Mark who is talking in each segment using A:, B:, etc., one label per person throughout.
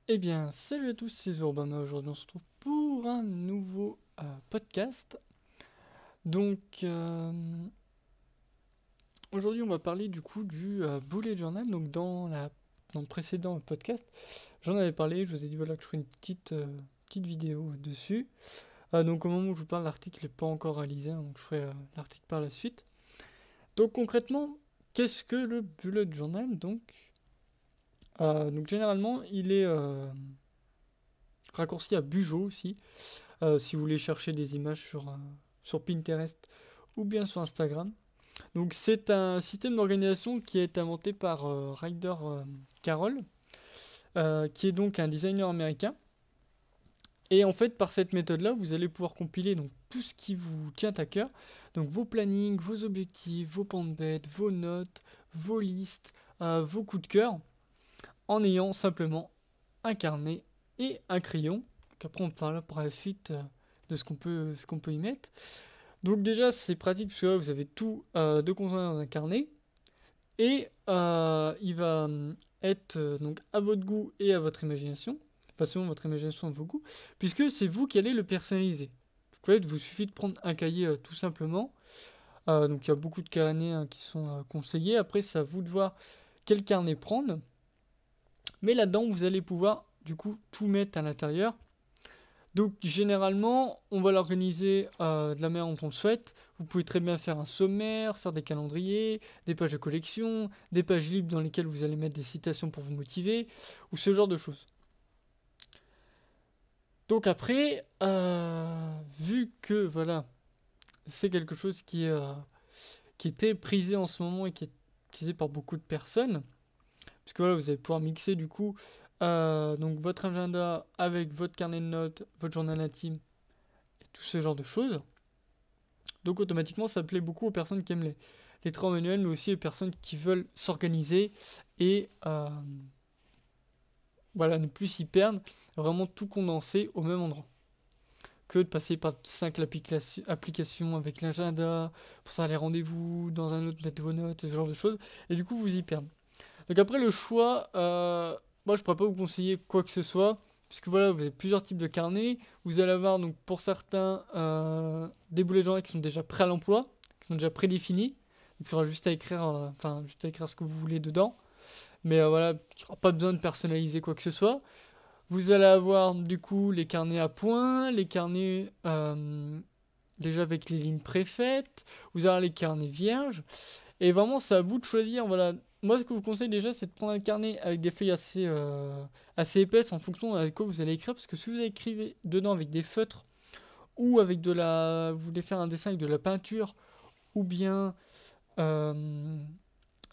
A: Eh bien, salut à tous, c'est Zourbama. Aujourd'hui, on se retrouve pour un nouveau podcast. Donc, aujourd'hui, on va parler du coup du bullet journal. Donc, dans le précédent podcast, j'en avais parlé. Je vous ai dit voilà que je ferai une petite vidéo dessus. Donc, au moment où je vous parle, l'article n'est pas encore réalisé, hein, donc je ferai l'article par la suite. Donc, concrètement, qu'est-ce que le bullet journal? Donc généralement, il est raccourci à Bujo aussi. Si vous voulez chercher des images sur Pinterest ou bien sur Instagram. Donc c'est un système d'organisation qui a été inventé par Ryder Carroll, qui est donc un designer américain. Et en fait, par cette méthode-là, vous allez pouvoir compiler donc, tout ce qui vous tient à cœur. Donc vos plannings, vos objectifs, vos plans de bête, vos notes, vos listes, vos coups de cœur, en ayant simplement un carnet et un crayon. Donc après, on parlera par la suite de ce qu'on peut y mettre. Donc déjà, c'est pratique parce que là, vous avez tout de contenir dans un carnet. Et il va être donc à votre goût et à votre imagination. Enfin, selon votre imagination et vos goûts. Puisque c'est vous qui allez le personnaliser. Donc, en fait, il vous suffit de prendre un cahier tout simplement. Donc il y a beaucoup de carnets qui sont conseillés. Après, c'est à vous de voir quel carnet prendre. Mais là-dedans, vous allez pouvoir du coup tout mettre à l'intérieur. Donc généralement, on va l'organiser de la manière dont on le souhaite. Vous pouvez très bien faire un sommaire, faire des calendriers, des pages de collection, des pages libres dans lesquelles vous allez mettre des citations pour vous motiver, ou ce genre de choses. Donc après, vu que voilà, c'est quelque chose qui était prisé en ce moment et qui est utilisé par beaucoup de personnes, puisque voilà, vous allez pouvoir mixer du coup donc votre agenda avec votre carnet de notes, votre journal intime, et tout ce genre de choses. Donc automatiquement, ça plaît beaucoup aux personnes qui aiment les travaux manuels, mais aussi aux personnes qui veulent s'organiser et voilà, ne plus s'y perdre, vraiment tout condenser au même endroit. Que de passer par 5 applications avec l'agenda, pour ça les rendez-vous, dans un autre mettre vos notes, ce genre de choses, et du coup vous y perdez. Donc après le choix, moi je pourrais pas vous conseiller quoi que ce soit, puisque voilà, vous avez plusieurs types de carnets. Vous allez avoir donc pour certains des boulets journal qui sont déjà prêts à l'emploi, qui sont déjà prédéfinis. Il faudra juste à écrire, juste à écrire ce que vous voulez dedans. Mais voilà, il n'y aura pas besoin de personnaliser quoi que ce soit. Vous allez avoir du coup les carnets à points, les carnets déjà avec les lignes préfaites. Vous avez les carnets vierges. Et vraiment, c'est à vous de choisir. Voilà. Moi, ce que je vous conseille déjà, c'est de prendre un carnet avec des feuilles assez épaisses en fonction de quoi vous allez écrire. Parce que si vous écrivez dedans avec des feutres ou avec vous voulez faire un dessin avec de la peinture ou bien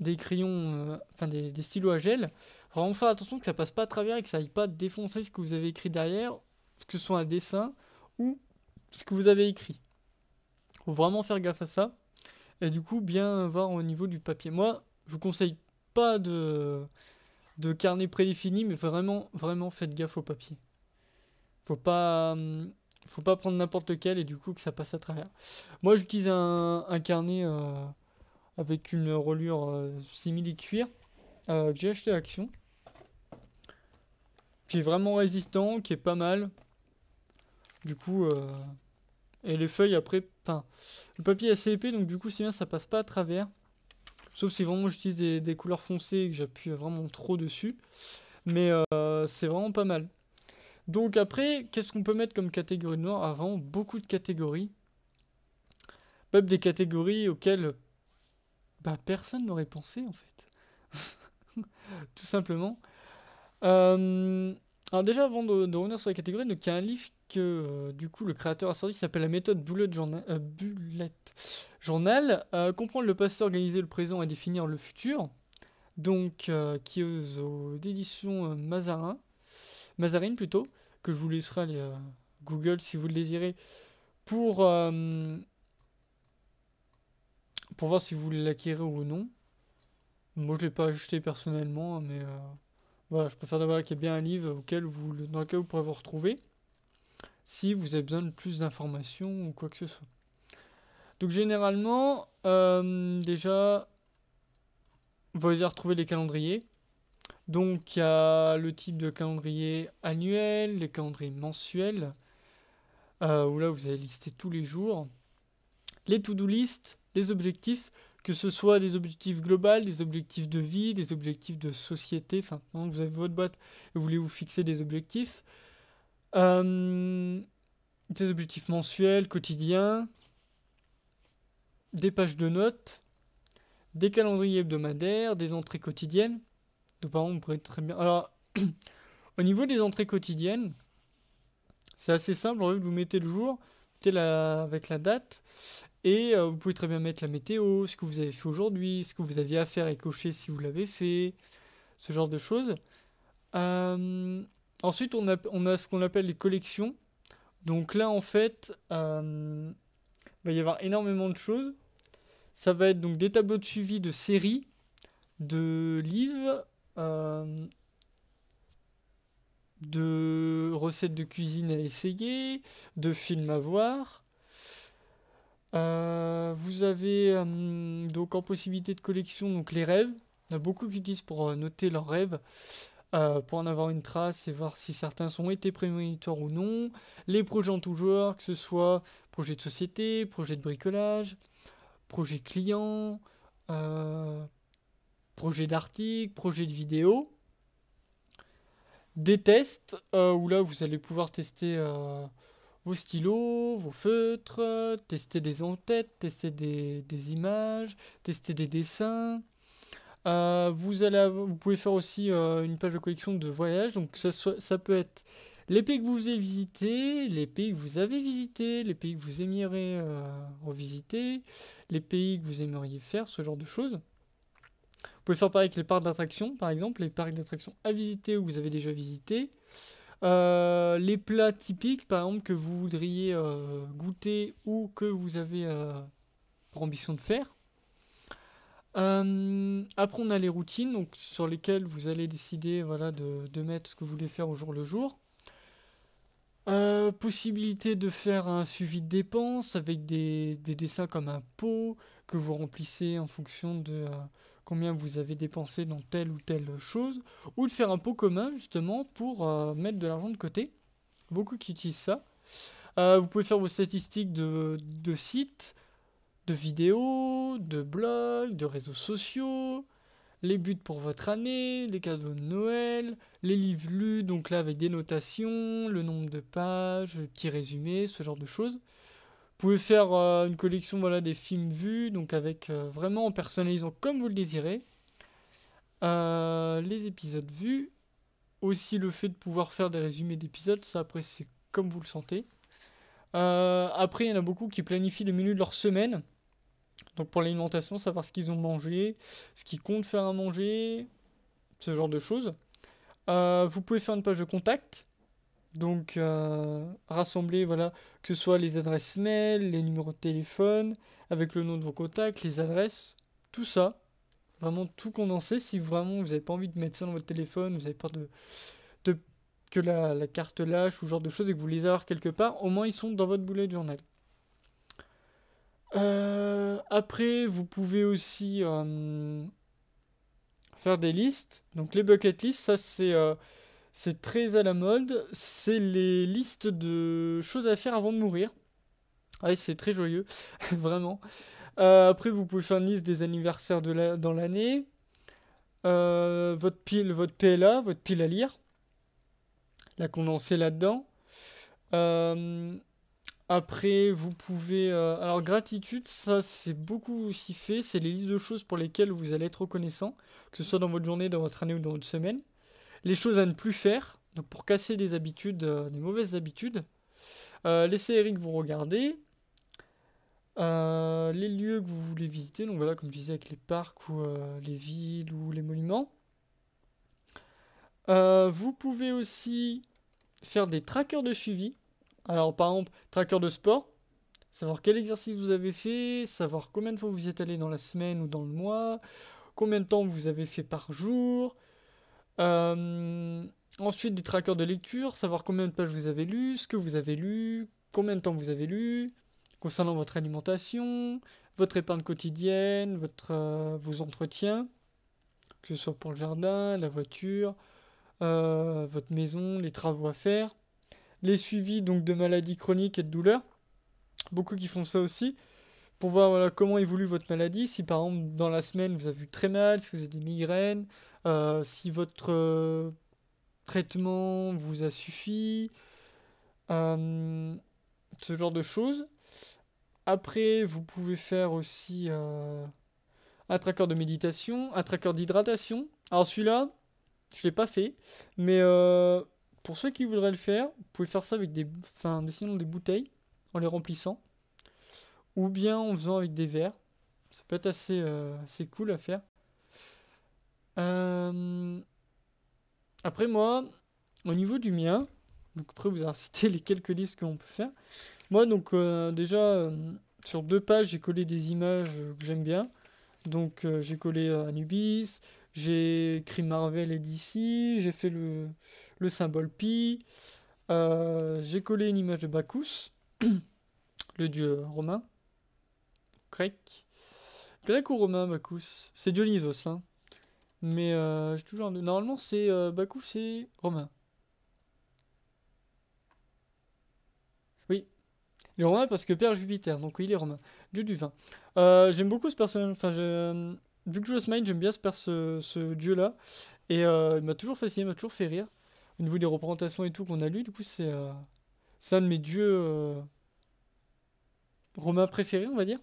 A: des crayons, des stylos à gel, vraiment faire attention que ça passe pas à travers et que ça aille pas défoncer ce que vous avez écrit derrière, que ce soit un dessin ou ce que vous avez écrit. Faut vraiment faire gaffe à ça. Et du coup, bien voir au niveau du papier. Moi, je vous conseille pas de carnet prédéfini, mais vraiment faites gaffe au papier. Faut pas, faut pas prendre n'importe lequel et du coup que ça passe à travers. Moi, j'utilise un carnet avec une reliure simili-cuir que j'ai acheté à Action, qui est vraiment résistant, qui est pas mal. Du coup, et les feuilles après, le papier est assez épais, donc du coup, c'est bien, ça passe pas à travers. Sauf si vraiment j'utilise des couleurs foncées et que j'appuie vraiment trop dessus. Mais c'est vraiment pas mal. Donc après, qu'est-ce qu'on peut mettre comme catégorie de noir? Ah, vraiment beaucoup de catégories. Même des catégories auxquelles personne n'aurait pensé en fait. Tout simplement. Alors déjà, avant de revenir sur les catégories, donc il y a un livre que du coup le créateur a sorti qui s'appelle la méthode Bullet Journal. Comprendre le passé, organiser le présent et définir le futur. Donc qui est aux éditions Mazarine plutôt, que je vous laisserai aller Google si vous le désirez, pour, euh, pour voir si vous voulez l'acquérir ou non. Moi je ne l'ai pas acheté personnellement, mais voilà, je préfère d'abord qu'il y ait bien un livre dans lequel vous pourrez vous retrouver si vous avez besoin de plus d'informations ou quoi que ce soit. Donc généralement, déjà, vous allez retrouver les calendriers. Donc, il y a le type de calendrier annuel, les calendriers mensuels, où là, vous allez lister tous les jours. Les to-do list, les objectifs, que ce soit des objectifs globaux, des objectifs de vie, des objectifs de société. Enfin, vous avez votre boîte et vous voulez vous fixer des objectifs. Des objectifs mensuels, quotidiens, des pages de notes, des calendriers hebdomadaires, des entrées quotidiennes. Donc, par exemple, vous pourrez très bien. Alors, au niveau des entrées quotidiennes, c'est assez simple. En fait, vous mettez le jour, avec la date, et vous pouvez très bien mettre la météo, ce que vous avez fait aujourd'hui, ce que vous aviez à faire et cocher si vous l'avez fait, ce genre de choses. Ensuite, on a ce qu'on appelle les collections. Donc là, en fait, il va y avoir énormément de choses. Ça va être donc des tableaux de suivi de séries, de livres, de recettes de cuisine à essayer, de films à voir. Vous avez donc en possibilité de collection donc les rêves. Il y en a beaucoup qui utilisent pour noter leurs rêves, pour en avoir une trace et voir si certains ont été prémonitoires ou non. Les projets en tout genre, que ce soit projet de société, projet de bricolage, projet client, projet d'article, projet de vidéo. Des tests, où là vous allez pouvoir tester vos stylos, vos feutres, tester des en-têtes, tester des images, tester des dessins. Vous pouvez faire aussi une page de collection de voyages. Donc ça peut être les pays que vous avez visités, les pays que vous avez visités, les pays que vous aimeriez revisiter, les pays que vous aimeriez faire, ce genre de choses. Vous pouvez faire pareil avec les parcs d'attractions, par exemple, les parcs d'attractions à visiter ou que vous avez déjà visité. Les plats typiques, par exemple, que vous voudriez goûter ou que vous avez pour ambition de faire. Après, on a les routines, donc, sur lesquelles vous allez décider voilà, de mettre ce que vous voulez faire au jour le jour. Possibilité de faire un suivi de dépenses avec des dessins comme un pot que vous remplissez en fonction de combien vous avez dépensé dans telle ou telle chose, ou de faire un pot commun justement pour mettre de l'argent de côté. Beaucoup qui utilisent ça. Vous pouvez faire vos statistiques de sites, de vidéos, de blogs, de réseaux sociaux, les buts pour votre année, les cadeaux de Noël, les livres lus, donc là avec des notations, le nombre de pages, le petit résumé, ce genre de choses. Vous pouvez faire une collection voilà, des films vus, donc avec vraiment en personnalisant comme vous le désirez. Les épisodes vus. Aussi le fait de pouvoir faire des résumés d'épisodes, ça après c'est comme vous le sentez. Après il y en a beaucoup qui planifient le menu de leur semaine. Donc pour l'alimentation, savoir ce qu'ils ont mangé, ce qu'ils comptent faire à manger, ce genre de choses. Vous pouvez faire une page de contact. Donc rassembler, voilà, que ce soit les adresses mail, les numéros de téléphone, avec le nom de vos contacts, les adresses, tout ça. Vraiment tout condensé. Si vraiment vous n'avez pas envie de mettre ça dans votre téléphone, vous avez peur que la carte lâche ou ce genre de choses et que vous les avez quelque part, au moins ils sont dans votre bullet journal. Après, vous pouvez aussi faire des listes. Donc les bucket lists, ça c'est très à la mode. C'est les listes de choses à faire avant de mourir. Ouais, c'est très joyeux, vraiment. Après, vous pouvez faire une liste des anniversaires dans l'année. Votre PLA, votre pile à lire. La condenser là-dedans. Après, vous pouvez... alors, gratitude, ça, c'est beaucoup aussi fait. C'est les listes de choses pour lesquelles vous allez être reconnaissant, que ce soit dans votre journée, dans votre année ou dans votre semaine. Les choses à ne plus faire, donc pour casser des habitudes, des mauvaises habitudes. Les séries que vous regardez. Les lieux que vous voulez visiter, donc voilà, comme je disais, avec les parcs ou les villes ou les monuments. Vous pouvez aussi faire des trackers de suivi. Alors, par exemple, tracker de sport, savoir quel exercice vous avez fait, savoir combien de fois vous y êtes allé dans la semaine ou dans le mois, combien de temps vous avez fait par jour. Ensuite, des trackers de lecture, savoir combien de pages vous avez lu, ce que vous avez lu, combien de temps vous avez lu, concernant votre alimentation, votre épargne quotidienne, vos entretiens. que ce soit pour le jardin, la voiture, votre maison, les travaux à faire, les suivis donc de maladies chroniques et de douleurs. Beaucoup qui font ça aussi pour voir voilà, comment évolue votre maladie. Si par exemple dans la semaine vous avez eu très mal, si vous avez des migraines, si votre traitement vous a suffi, euh, ce genre de choses. Après, vous pouvez faire aussi un tracker de méditation, un tracker d'hydratation. Alors celui-là, je l'ai pas fait, mais pour ceux qui voudraient le faire, vous pouvez faire ça avec en dessinant des bouteilles, en les remplissant, ou bien en faisant avec des verres. Ça peut être assez cool à faire. Euh, Après moi, au niveau du mien, donc après vous avez cité les quelques listes qu'on peut faire. Moi donc déjà sur 2 pages j'ai collé des images que j'aime bien. Donc j'ai collé Anubis, j'ai écrit Marvel et DC, j'ai fait le symbole pi, j'ai collé une image de Bacchus, le dieu romain, grec. Grec ou romain Bacchus? C'est Dionysos, hein. Mais j'ai toujours normalement c'est Bacchus c'est romain. Oui, il est romain parce que père Jupiter, donc oui il est romain. Dieu du vin. J'aime beaucoup ce personnage, vu que je joue à Smite, j'aime bien ce dieu-là. Et il m'a toujours fasciné, il m'a toujours fait rire. Au niveau des représentations et tout qu'on a lu, du coup, c'est un de mes dieux romains préférés, on va dire.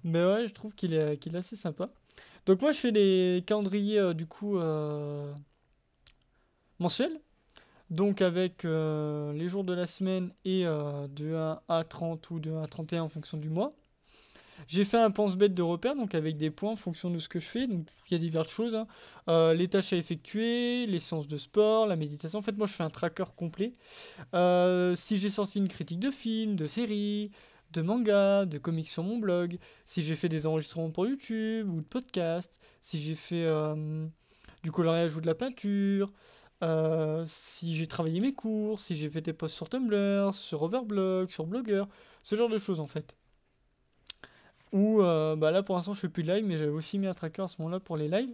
A: Mais ouais, je trouve qu'il est assez sympa. Donc moi, je fais les calendriers, du coup, mensuels. Donc avec les jours de la semaine et de 1 à 30 ou de 1 à 31 en fonction du mois. J'ai fait un pense-bête de repère, donc avec des points en fonction de ce que je fais. Donc il y a diverses choses, hein. Les tâches à effectuer, les séances de sport, la méditation. En fait, moi je fais un tracker complet. Si j'ai sorti une critique de film, de série, de manga, de comics sur mon blog, si j'ai fait des enregistrements pour YouTube ou de podcast, si j'ai fait du coloriage ou de la peinture, si j'ai travaillé mes cours, si j'ai fait des posts sur Tumblr, sur Overblog, sur Blogger, ce genre de choses en fait. Ou bah là pour l'instant je fais plus de live, mais j'avais aussi mis un tracker à ce moment-là pour les lives.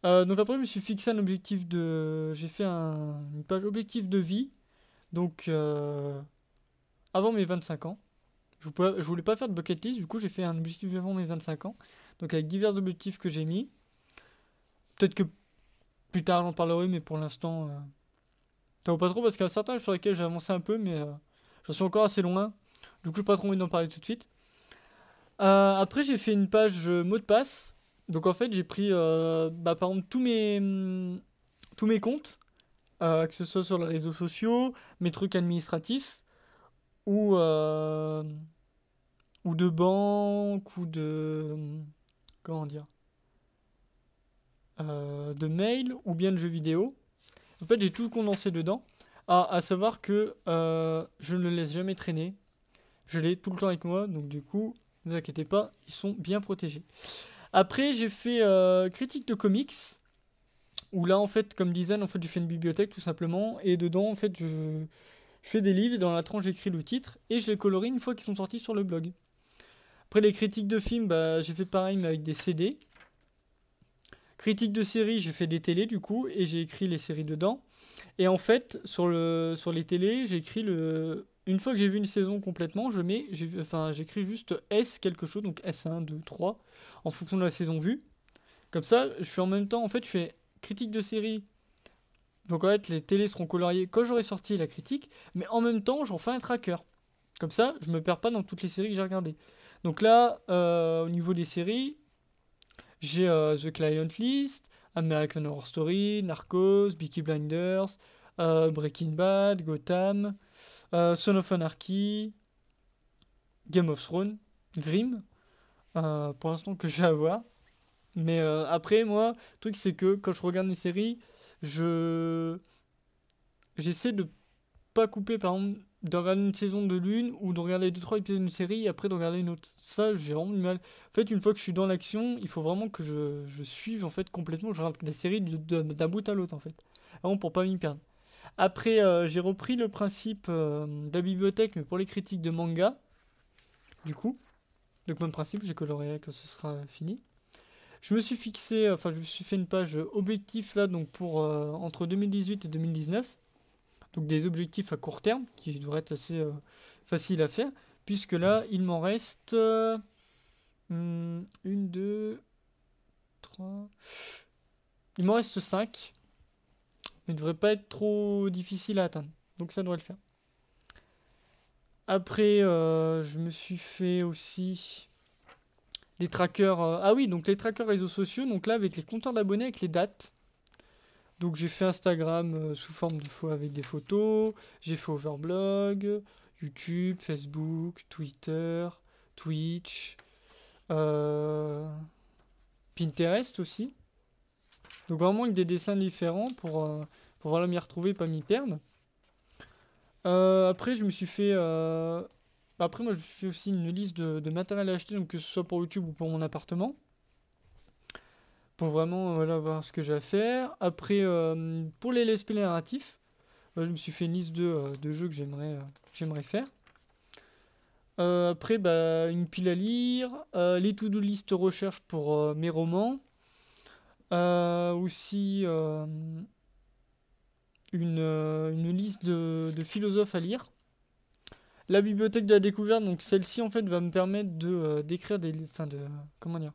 A: Donc après je me suis fixé un objectif de. J'ai fait une page objectif de vie. Donc avant mes 25 ans. Je voulais pas faire de bucket list, du coup j'ai fait un objectif avant mes 25 ans. Donc avec divers objectifs que j'ai mis. Peut-être que plus tard j'en parlerai, mais pour l'instant ça vaut pas trop parce qu'il y a certains sur lesquels j'ai avancé un peu, mais j'en suis encore assez loin. Du coup j'ai pas trop envie d'en parler tout de suite. Après, j'ai fait une page mot de passe. Donc, en fait, j'ai pris, par exemple, tous mes comptes, que ce soit sur les réseaux sociaux, mes trucs administratifs, ou, ou de banque, ou comment dire, de mail, ou bien de jeux vidéo. En fait, j'ai tout condensé dedans. À savoir que je ne le laisse jamais traîner. Je l'ai tout le temps avec moi, donc du coup, ne vous inquiétez pas, ils sont bien protégés. Après, j'ai fait critique de comics, où là, en fait, comme design, en fait, je fais une bibliothèque tout simplement, et dedans, en fait, je fais des livres, et dans la tranche, j'écris le titre, et je les colorie une fois qu'ils sont sortis sur le blog. Après, les critiques de films, bah, j'ai fait pareil, mais avec des CD. Critique de séries, j'ai fait des télés, du coup, et j'ai écrit les séries dedans. Et en fait, sur les télés, j'ai écrit une fois que j'ai vu une saison complètement, j'écris juste S quelque chose, donc S1, 2, 3, en fonction de la saison vue. Comme ça, je fais en même temps, en fait, je fais critique de série. Donc en fait, les télés seront coloriées quand j'aurai sorti la critique, mais en même temps, j'en fais un tracker. Comme ça, je me perds pas dans toutes les séries que j'ai regardées. Donc là, au niveau des séries, j'ai The Client List, American Horror Story, Narcos, Peaky Blinders, Breaking Bad, Gotham, Son of Anarchy, Game of Thrones, Grimm, pour l'instant que je vais avoir. Mais après, moi, le truc c'est que quand je regarde une série, je j'essaie de pas couper, par exemple, de regarder une saison de l'une ou de regarder 2-3 épisodes d'une série et après de regarder une autre. Ça, j'ai vraiment du mal. En fait, une fois que je suis dans l'action, il faut vraiment que je suive en fait complètement. Je regarde la série d'un bout à l'autre en fait. Vraiment pour pas m'y perdre. Après, j'ai repris le principe de la bibliothèque, mais pour les critiques de manga. Du coup, donc même principe, j'ai coloré quand ce sera fini. Je me suis fixé, enfin je me suis fait une page objectif là, donc pour entre 2018 et 2019. Donc des objectifs à court terme qui devraient être assez faciles à faire. Puisque là, il m'en reste une, deux, trois. Il m'en reste 5. Mais il ne devrait pas être trop difficile à atteindre. Donc ça devrait le faire. Après, je me suis fait aussi des trackers. Ah oui, donc les trackers réseaux sociaux. Donc là, avec les compteurs d'abonnés, avec les dates. Donc j'ai fait Instagram sous forme de fois avec des photos. J'ai fait Overblog, YouTube, Facebook, Twitter, Twitch, Pinterest aussi. Donc vraiment avec des dessins différents pour voilà, m'y retrouver, pas m'y perdre. Après, je me suis fait. Après, moi, je me suis fait aussi une liste de matériel à acheter, donc que ce soit pour YouTube ou pour mon appartement. Pour vraiment voilà, voir ce que j'ai à faire. Après, pour les let's play narratifs, je me suis fait une liste de jeux que j'aimerais faire. Après, bah, une pile à lire. Les to-do list recherche pour mes romans. Aussi une liste de philosophes à lire. La bibliothèque de la découverte, donc celle-ci en fait va me permettre d'écrire enfin comment dire,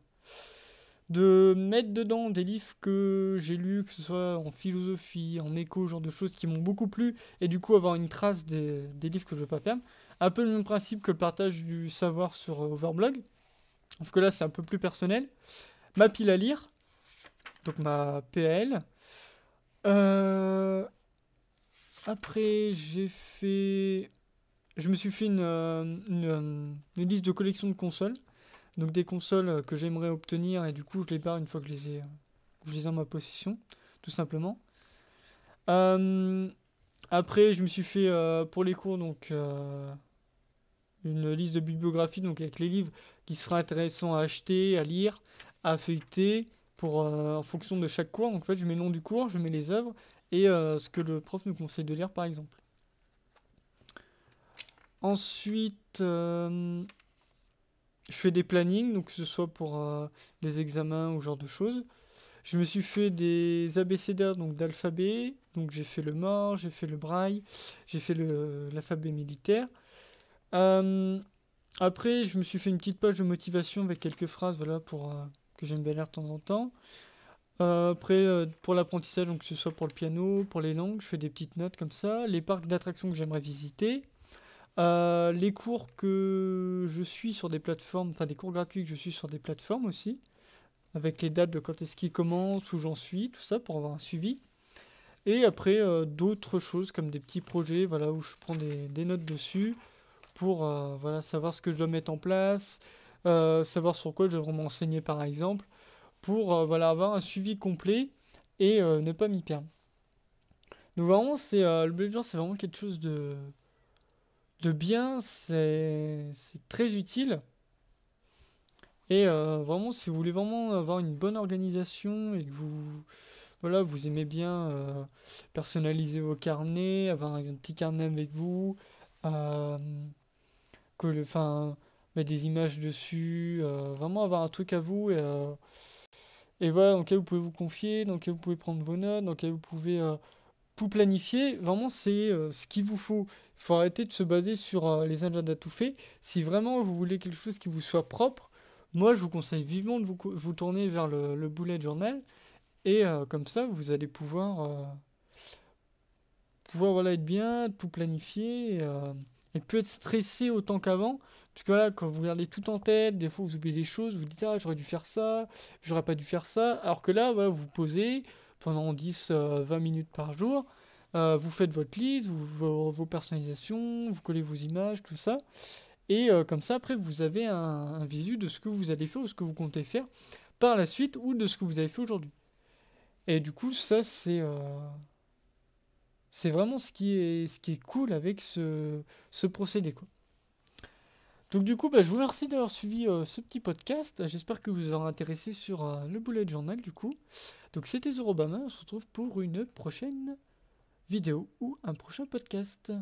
A: de mettre dedans des livres que j'ai lus, que ce soit en philosophie, en éco, genre de choses qui m'ont beaucoup plu, et du coup avoir une trace des livres que je veux pas perdre. Un peu le même principe que le partage du savoir sur Overblog, sauf que là c'est un peu plus personnel. Ma pile à lire, donc ma PAL. Après je me suis fait une liste de collection de consoles. Donc des consoles que j'aimerais obtenir et du coup je les barre une fois que je les ai en ma possession, tout simplement. Après je me suis fait pour les cours donc une liste de bibliographie donc avec les livres qui seraient intéressants à acheter, à lire, à feuilleter en fonction de chaque cours. Donc en fait je mets le nom du cours, je mets les œuvres et ce que le prof nous conseille de lire par exemple. Ensuite, je fais des plannings, donc que ce soit pour les examens ou ce genre de choses. Je me suis fait des abécédaires, donc d'alphabet. Donc j'ai fait le mort, j'ai fait le braille, j'ai fait l'alphabet militaire. Après, je me suis fait une petite page de motivation avec quelques phrases, voilà, que j'aime bien lire de temps en temps. Après, pour l'apprentissage, donc que ce soit pour le piano, pour les langues, je fais des petites notes comme ça. Les parcs d'attractions que j'aimerais visiter. Les cours que je suis sur des plateformes, enfin des cours gratuits que je suis sur des plateformes aussi, avec les dates de quand est-ce qu'ils commencent, où j'en suis, tout ça pour avoir un suivi. Et après d'autres choses comme des petits projets, voilà, où je prends des notes dessus pour voilà, savoir ce que je dois mettre en place, savoir sur quoi je devrais m'enseigner par exemple, pour voilà, avoir un suivi complet et ne pas m'y perdre. Donc vraiment, le bullet journal, c'est vraiment quelque chose de bien, c'est très utile. Et vraiment, si vous voulez vraiment avoir une bonne organisation et que voilà, vous aimez bien personnaliser vos carnets, avoir un petit carnet avec vous, euh, enfin, mettre des images dessus, vraiment avoir un truc à vous et voilà, dans lequel vous pouvez vous confier, dans lequel vous pouvez prendre vos notes, dans lequel vous pouvez tout planifier. Vraiment, c'est ce qu'il vous faut. Il faut arrêter de se baser sur les agendas tout faits. Si vraiment vous voulez quelque chose qui vous soit propre, moi je vous conseille vivement de vous tourner vers le bullet journal. Et comme ça, vous allez pouvoir voilà, être bien, tout planifier et plus être stressé autant qu'avant. Parce que voilà, quand vous regardez tout en tête, des fois vous oubliez des choses, vous dites ah j'aurais dû faire ça, j'aurais pas dû faire ça. Alors que là, voilà, vous posez pendant 10-20 minutes par jour, vous faites votre liste, vos personnalisations, vous collez vos images, tout ça. Et comme ça, après, vous avez un visu de ce que vous allez faire ou ce que vous comptez faire par la suite ou de ce que vous avez fait aujourd'hui. Et du coup, ça, c'est vraiment ce qui est cool avec ce procédé, quoi. Donc du coup, bah, je vous remercie d'avoir suivi ce petit podcast. J'espère que vous aurez intéressé sur le bullet journal, du coup. Donc c'était Zorobama, on se retrouve pour une prochaine vidéo ou un prochain podcast.